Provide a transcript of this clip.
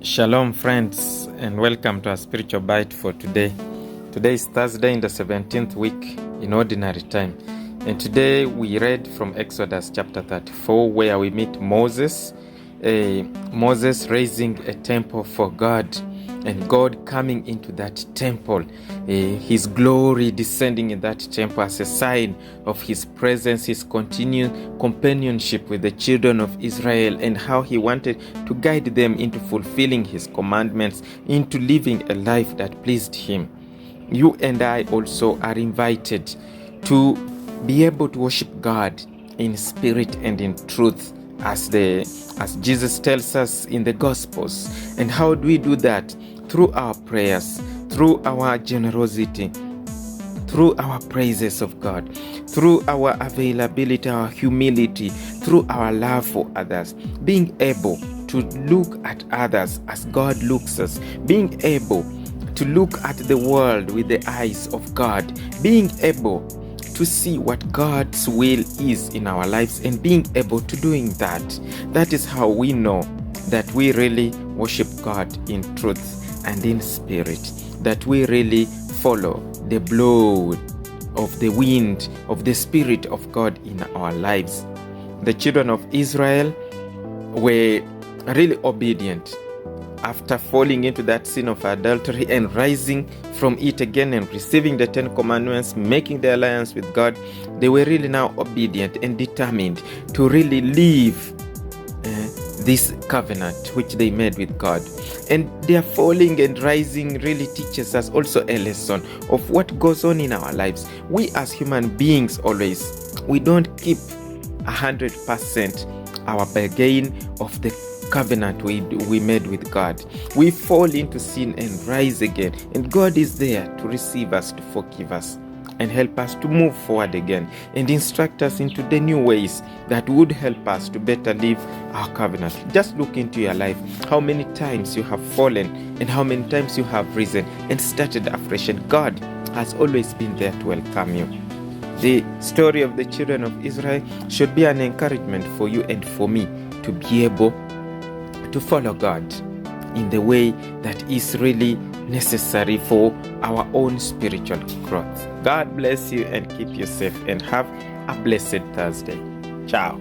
Shalom, friends, and welcome to our spiritual bite for today. Today is Thursday in the 17th week in ordinary time. And today we read from Exodus chapter 34, where we meet Moses raising a temple for God, and God coming into that temple, his glory descending in that temple as a sign of his presence, his continued companionship with the children of Israel, and how he wanted to guide them into fulfilling his commandments, into living a life that pleased him. You and I also are invited to be able to worship God in spirit and in truth, as Jesus tells us in the Gospels. And how do we do that? Through our prayers, through our generosity, through our praises of God, through our availability, our humility, through our love for others, being able to look at others as God looks us, being able to look at the world with the eyes of God, being able to see what God's will is in our lives, and being able to doing that. That is how we know that we really worship God in truth and in spirit, that we really follow the blow of the wind of the Spirit of God in our lives. The children of Israel were really obedient after falling into that sin of adultery and rising from it again and receiving the 10 commandments, making the alliance with God. They were really now obedient and determined to really live this covenant which they made with God. And their falling and rising really teaches us also a lesson of what goes on in our lives. We as human beings we don't keep 100% our bargain of the covenant we made with God. We fall into sin and rise again, and God is there to receive us, to forgive us, and help us to move forward again, and instruct us into the new ways that would help us to better live our covenant. Just look into your life, how many times you have fallen and how many times you have risen and started afresh, and God has always been there to welcome you. The story of the children of Israel should be an encouragement for you and for me to be able to follow God in the way that is really necessary for our own spiritual growth. God bless you and keep you safe, and have a blessed Thursday. Ciao.